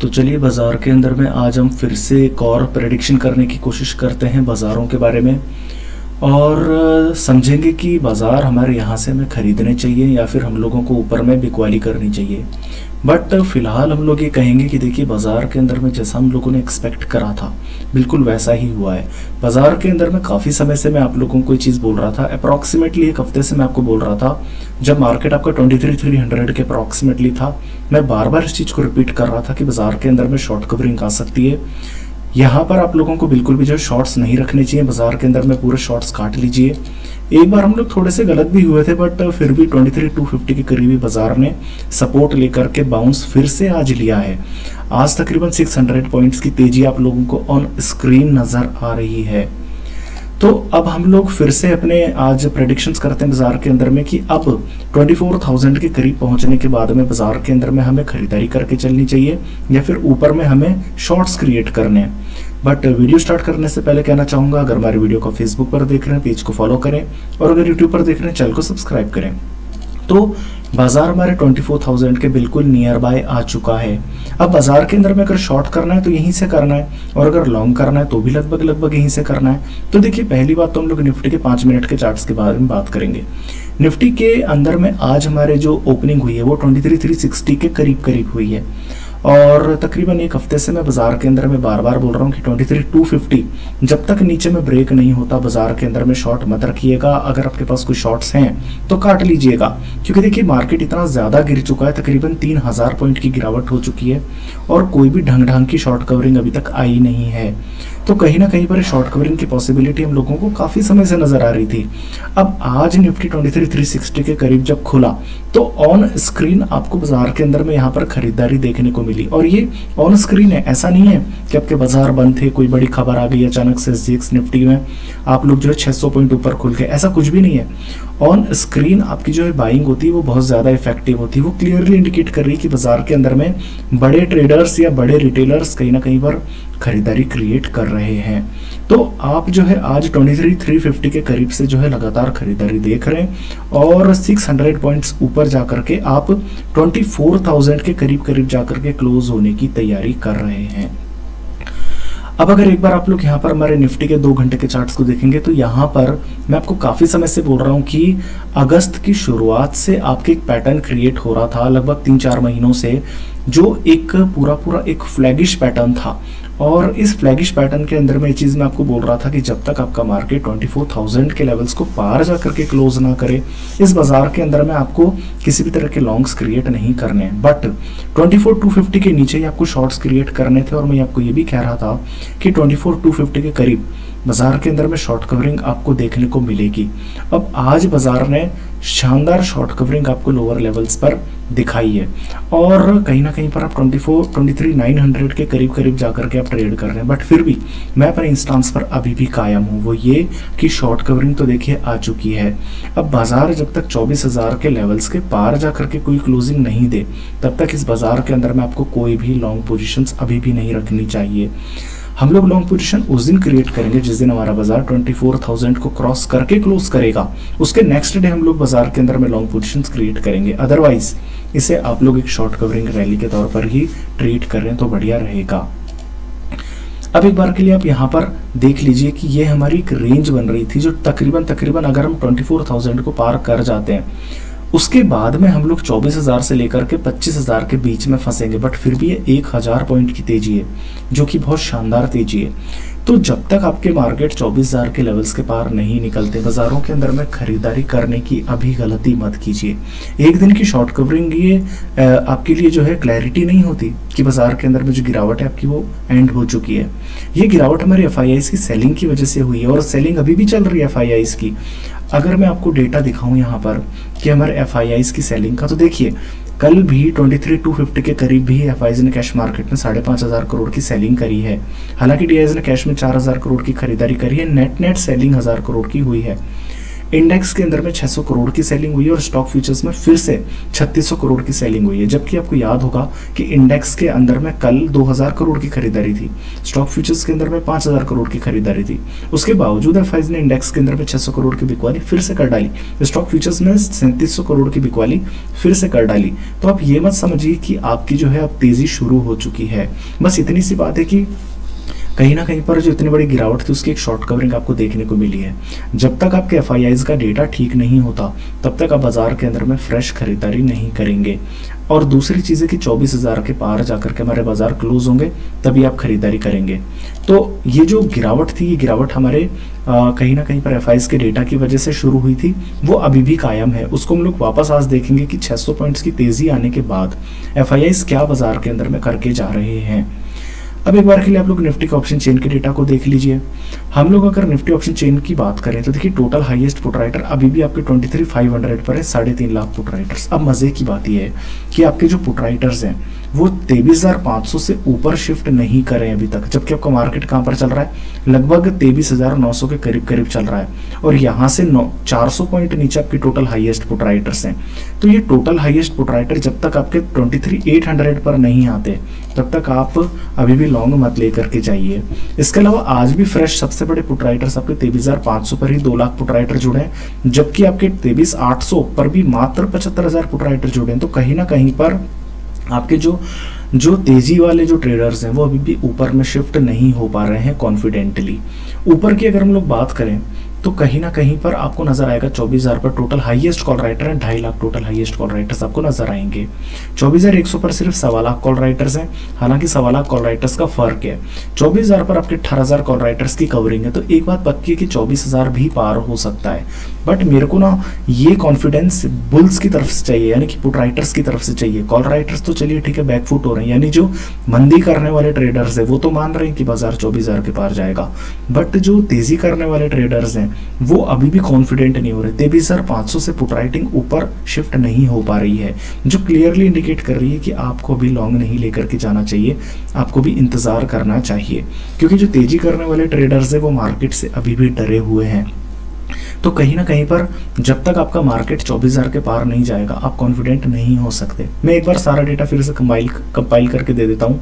तो चलिए बाज़ार के अंदर में आज हम फिर से एक और प्रेडिक्शन करने की कोशिश करते हैं बाज़ारों के बारे में और समझेंगे कि बाज़ार हमारे यहाँ से हमें ख़रीदने चाहिए या फिर हम लोगों को ऊपर में बिकवाली करनी चाहिए। बट फ़िलहाल हम लोग ये कहेंगे कि देखिए बाज़ार के अंदर में जैसा हम लोगों ने एक्सपेक्ट करा था बिल्कुल वैसा ही हुआ है। बाज़ार के अंदर में काफ़ी समय से मैं आप लोगों को ये चीज़ बोल रहा था, अप्रॉक्सीमेटली एक हफ्ते से मैं आपको बोल रहा था, जब मार्केट आपका 23,300 के अप्रॉक्सीमेटली था, मैं बार बार इस चीज़ को रिपीट कर रहा था कि बाज़ार के अंदर में शॉर्ट कवरिंग आ सकती है। यहाँ पर आप लोगों को बिल्कुल भी जो है शॉर्ट्स नहीं रखने चाहिए, बाजार के अंदर में पूरे शॉर्ट्स काट लीजिए। एक बार हम लोग थोड़े से गलत भी हुए थे बट फिर भी 23,250 के करीबी बाजार ने सपोर्ट लेकर के बाउंस फिर से आज लिया है। आज तकरीबन 600 पॉइंट्स की तेजी आप लोगों को ऑन स्क्रीन नजर आ रही है। तो अब हम लोग फिर से अपने आज प्रेडिक्शंस करते हैं बाजार के अंदर में कि अब 24,000 के करीब पहुंचने के बाद में बाजार के अंदर में हमें खरीदारी करके चलनी चाहिए या फिर ऊपर में हमें शॉर्ट्स क्रिएट करने हैं। बट वीडियो स्टार्ट करने से पहले कहना चाहूंगा, अगर हमारे वीडियो को फेसबुक पर देख रहे हैं पेज को फॉलो करें और अगर यूट्यूब पर देख रहे हैं चैनल को सब्सक्राइब करें। तो बाजार हमारे 24,000 के बिल्कुल नियर बाय आ चुका है। अब बाजार के अंदर में अगर शॉर्ट करना है तो यहीं से करना है और अगर लॉन्ग करना है तो भी लगभग यहीं से करना है। तो देखिए पहली बात तो हम लोग निफ्टी के 5 मिनट के चार्ट्स के बारे में बात करेंगे। निफ्टी के अंदर में आज हमारे जो ओपनिंग हुई है वो 23,360 के करीब हुई है और तकरीबन एक हफ्ते से मैं बाजार के अंदर में बार बार बोल रहा हूँ कि 23,250 जब तक नीचे में ब्रेक नहीं होता बाजार के अंदर में शॉर्ट मत रखिएगा। अगर आपके पास कोई शॉर्ट्स हैं तो काट लीजिएगा, क्योंकि देखिए मार्केट इतना ज़्यादा गिर चुका है, तकरीबन 3,000 पॉइंट की गिरावट हो चुकी है और कोई भी ढंग की शॉर्ट कवरिंग अभी तक आई नहीं है। तो कहीं ना कहीं पर शॉर्ट कवरिंग की पॉसिबिलिटी हम लोगों को काफ़ी समय से नज़र आ रही थी। अब आज निफ्टी 23,360 के करीब जब खुला तो ऑन स्क्रीन आपको बाजार के अंदर में यहाँ पर खरीदारी देखने को मिली और ये ऑन स्क्रीन है, ऐसा नहीं है कि आपके बाजार बंद थे, कोई बड़ी खबर आ गई अचानक से SGX निफ्टी में आप लोग जो है 600 पॉइंट ऊपर खुल गए, ऐसा कुछ भी नहीं है। ऑन स्क्रीन आपकी जो है बाइंग होती है वो बहुत ज़्यादा इफेक्टिव होती है, वो क्लियरली इंडिकेट कर रही है कि बाजार के अंदर में बड़े ट्रेडर्स या बड़े रिटेलर्स कहीं ना कहीं पर खरीदारी क्रिएट कर रहे हैं। तो आप जो है आज 23,350 के करीब से जो है लगातार खरीदारी देख रहे हैं और 600 पॉइंट्स ऊपर जाकर के आप 24,000 के करीब जाकर के क्लोज होने की तैयारी कर रहे हैं। अब अगर एक बार आप लोग यहाँ पर हमारे निफ्टी के 2 घंटे के चार्ट्स को देखेंगे तो यहाँ पर मैं आपको काफ़ी समय से बोल रहा हूँ कि अगस्त की शुरुआत से आपके एक पैटर्न क्रिएट हो रहा था, लगभग 3-4 महीनों से, जो एक पूरा एक फ्लैगिश पैटर्न था। और इस फ्लैगिश पैटर्न के अंदर में ये चीज़ मैं आपको बोल रहा था कि जब तक आपका मार्केट 24,000 के लेवल्स को पार जा करके क्लोज ना करे, इस बाजार के अंदर में आपको किसी भी तरह के लॉन्ग्स क्रिएट नहीं करने हैं। बट 24,250 के नीचे ही आपको शॉर्ट्स क्रिएट करने थे और मैं आपको ये भी कह रहा था कि 24,250 के करीब बाजार के अंदर में शॉर्ट कवरिंग आपको देखने को मिलेगी। अब आज बाजार ने शानदार शॉर्ट कवरिंग आपको लोअर लेवल्स पर दिखाई है और कहीं ना कहीं पर आप 23,900 के करीब जाकर के आप ट्रेड कर रहे हैं। बट फिर भी मैं अपने इंस्टांस पर अभी भी कायम हूँ, वो ये कि शॉर्ट कवरिंग तो देखिए आ चुकी है। अब बाजार जब तक 24,000 के लेवल्स के पार जा करके कोई क्लोजिंग नहीं दे तब तक इस बाजार के अंदर में आपको कोई भी लॉन्ग पोजिशंस अभी भी नहीं रखनी चाहिए। हम लोग लॉन्ग पोजीशन उस दिन क्रिएट करेंगे जिस दिन हमारा बाजार 24,000 को क्रॉस करके क्लोज करेगा, उसके नेक्स्ट डे हम लोग बाजार के अंदर में लॉन्ग पोजीशंस क्रिएट करेंगे। अदरवाइज इसे आप लोग एक शॉर्ट कवरिंग रैली के तौर पर ही ट्रीट करें तो बढ़िया रहेगा। अब एक बार के लिए आप यहाँ पर देख लीजिए कि ये हमारी एक रेंज बन रही थी जो तकरीबन अगर हम 24,000 को पार कर जाते हैं उसके बाद में हम लोग 24,000 से लेकर के 25,000 के बीच में फंसेंगे। बट फिर भी ये 1,000 पॉइंट की तेजी है जो कि बहुत शानदार तेजी है। तो जब तक आपके मार्केट 24,000 के लेवल्स के पार नहीं निकलते बाजारों के अंदर में खरीदारी करने की अभी गलती मत कीजिए। एक दिन की शॉर्ट कवरिंग ये आपके लिए जो है क्लैरिटी नहीं होती कि बाजार के अंदर में जो गिरावट है आपकी वो एंड हो चुकी है। ये गिरावट हमारे FIIs की सेलिंग की वजह से हुई है और सेलिंग अभी भी चल रही है FIIs की। अगर मैं आपको डेटा दिखाऊं यहाँ पर कि हमारे FIIs की सेलिंग का, तो देखिए कल भी 23,250 के करीब भी FIIs ने कैश मार्केट में 5,500 करोड़ की सेलिंग करी है। हालांकि DIs ने कैश में 4,000 करोड़ की खरीदारी करी है, नेट सेलिंग 1,000 करोड़ की हुई है। इंडेक्स के अंदर में 600 करोड़ की सेलिंग हुई है और स्टॉक फ्यूचर्स में फिर से 3600 करोड़ की सेलिंग हुई है। जबकि आपको याद होगा कि इंडेक्स के अंदर में कल 2000 करोड़ की खरीदारी थी, स्टॉक फ्यूचर्स के अंदर में 5000 करोड़ की खरीदारी थी। उसके बावजूद एफआईज ने इंडेक्स के अंदर में 600 करोड़ की बिकवाली फिर से कर डाली, स्टॉक फ्यूचर्स में 3700 करोड़ की बिकवाली फिर से कर डाली। तो आप ये मत समझिए कि आपकी जो है अब तेजी शुरू हो चुकी है। बस इतनी सी बात है कि कहीं ना कहीं पर जो इतनी बड़ी गिरावट थी उसकी एक शॉर्ट कवरिंग आपको देखने को मिली है। जब तक आपके एफआईआईज का डेटा ठीक नहीं होता तब तक आप बाजार के अंदर में फ्रेश खरीदारी नहीं करेंगे। और दूसरी चीज़ है कि 24,000 के पार जाकर के हमारे बाजार क्लोज होंगे तभी आप खरीदारी करेंगे। तो ये जो गिरावट थी, ये गिरावट हमारे कहीं ना कहीं पर एफआईआईज के डेटा की वजह से शुरू हुई थी, वो अभी भी कायम है। उसको हम लोग वापस आज देखेंगे कि 600 पॉइंट्स की तेजी आने के बाद एफआईआईज क्या बाजार के अंदर में करके जा रहे हैं। अब एक बार के लिए आप लोग निफ्टी के ऑप्शन चेन के डेटा को देख लीजिए। हम लोग अगर निफ्टी ऑप्शन चेन की बात करें तो देखिए टोटल हाईएस्ट पुट राइटर अभी भी आपके 23,500 पर है, 3.5 लाख पुट राइटर्स। अब मजे की बात यह है कि आपके जो पुट राइटर्स हैं वो 23,500 से ऊपर शिफ्ट नहीं करें अभी तक, जबकि आपका मार्केट कहाँ पर चल रहा है, लगभग 23,900 के करीब करीब चल रहा है। और यहाँ से 400 पॉइंट नीचे आपके टोटल हाईएस्ट पुट राइटर्स हैं। तो ये टोटल हाईएस्ट पुट राइटर जब तक आपके 23,800 पर नहीं आते तब तक आप अभी भी लॉन्ग मत लेकर के जाइए। इसके अलावा आज भी फ्रेश सबसे बड़े पुट राइटर्स आपके 23,500 पर ही 2 लाख पुट राइटर जुड़े हैं, जबकि आपके 23,800 पर भी मात्र 75,000 पुट राइटर जुड़े हैं। तो कहीं ना कहीं पर आपके जो तेजी वाले जो ट्रेडर्स हैं वो अभी भी ऊपर में शिफ्ट नहीं हो पा रहे हैं कॉन्फिडेंटली। ऊपर की अगर हम लोग बात करें तो कहीं ना कहीं पर आपको नजर आएगा 24,000 पर टोटल हाईएस्ट कॉल राइटर है, 2.5 lakh total highest call writers आपको नजर आएंगे। 24,100 पर सिर्फ 1.25 लाख कॉल राइटर्स हैं, हालांकि 1.25 लाख कॉल राइटर्स का फर्क है। 24,000 पर आपके 18,000 कॉल राइटर्स की कवरिंग है। तो एक बात पक्की है कि 24,000 भी पार हो सकता है, बट मेरे को ना ये कॉन्फिडेंस बुल्स की तरफ से चाहिए, यानी कि पुट राइटर्स की तरफ से चाहिए। कॉल राइटर्स तो चलिए ठीक है बैकफुट हो रहे हैं, यानी जो मंदी करने वाले ट्रेडर्स है वो तो मान रहे हैं कि बाजार 24,000 के पार जाएगा, बट जो तेजी करने वाले ट्रेडर्स हैं वो अभी भी कॉन्फिडेंट नहीं हो रहे। 23,500 से पुट राइटिंग ऊपर शिफ्ट नहीं हो पा रही है, जो क्लियरली इंडिकेट कर रही है कि आपको भी लॉन्ग नहीं लेकर के जाना चाहिए, आपको भी इंतजार करना चाहिए। क्योंकि जो तेजी करने वाले ट्रेडर्स है वो मार्केट से अभी भी डरे हुए हैं। तो कहीं ना कहीं पर जब तक आपका मार्केट 24,000 के पार नहीं जाएगा आप कॉन्फिडेंट नहीं हो सकते। मैं एक बार सारा डेटा फिर से कंपाइल करके दे देता हूँ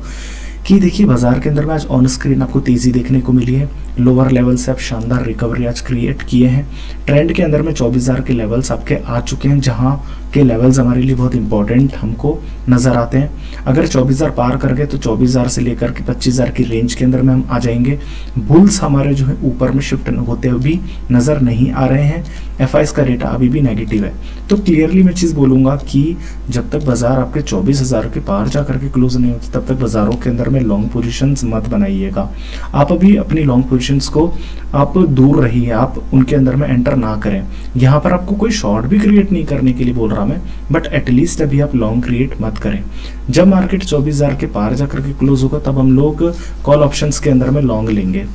कि देखिए बाजार के अंदर में आज ऑन स्क्रीन आपको तेजी देखने को मिली है। लोअर लेवल से आप शानदार रिकवरी आज क्रिएट किए हैं। ट्रेंड के अंदर में 24,000 के लेवल्स आपके आ चुके हैं, जहां के लेवल्स हमारे लिए बहुत इंपॉर्टेंट हमको नजर आते हैं। अगर 24,000 पार कर गए तो 24,000 से लेकर के 25,000 की रेंज के अंदर में हम आ जाएंगे। बुल्स हमारे जो है ऊपर में शिफ्ट होते हुए भी नजर नहीं आ रहे हैं। एफआईआईज का डेटा अभी भी नेगेटिव है। तो क्लियरली मैं चीज बोलूंगा कि जब तक बाजार आपके 24,000 के पार जा करके क्लोज नहीं होती तब तक बाजारों के अंदर में लॉन्ग पोजीशंस मत बनाइएगा। आप अभी अपनी लॉन्ग पोजीशंस को आप दूर रहिए, आप उनके अंदर में एंटर ना करें। यहाँ पर आपको कोई शॉर्ट भी क्रिएट नहीं करने के लिए बोल रहा मैं, बट एटलीस्ट अभी आप लॉन्ग क्रिएट मत करें। जब मार्केट 24,000 के पार जाकर के क्लोज होगा तब हम लोग कॉल ऑप्शंस के अंदर में लॉन्ग लेंगे।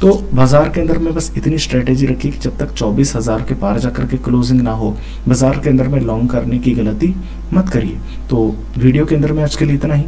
तो बाजार के अंदर में बस इतनी स्ट्रेटेजी रखिए कि जब तक 24,000 के पार जाकर के क्लोजिंग ना हो बाजार के अंदर में लॉन्ग करने की गलती मत करिए। तो वीडियो के अंदर में आज के लिए इतना ही।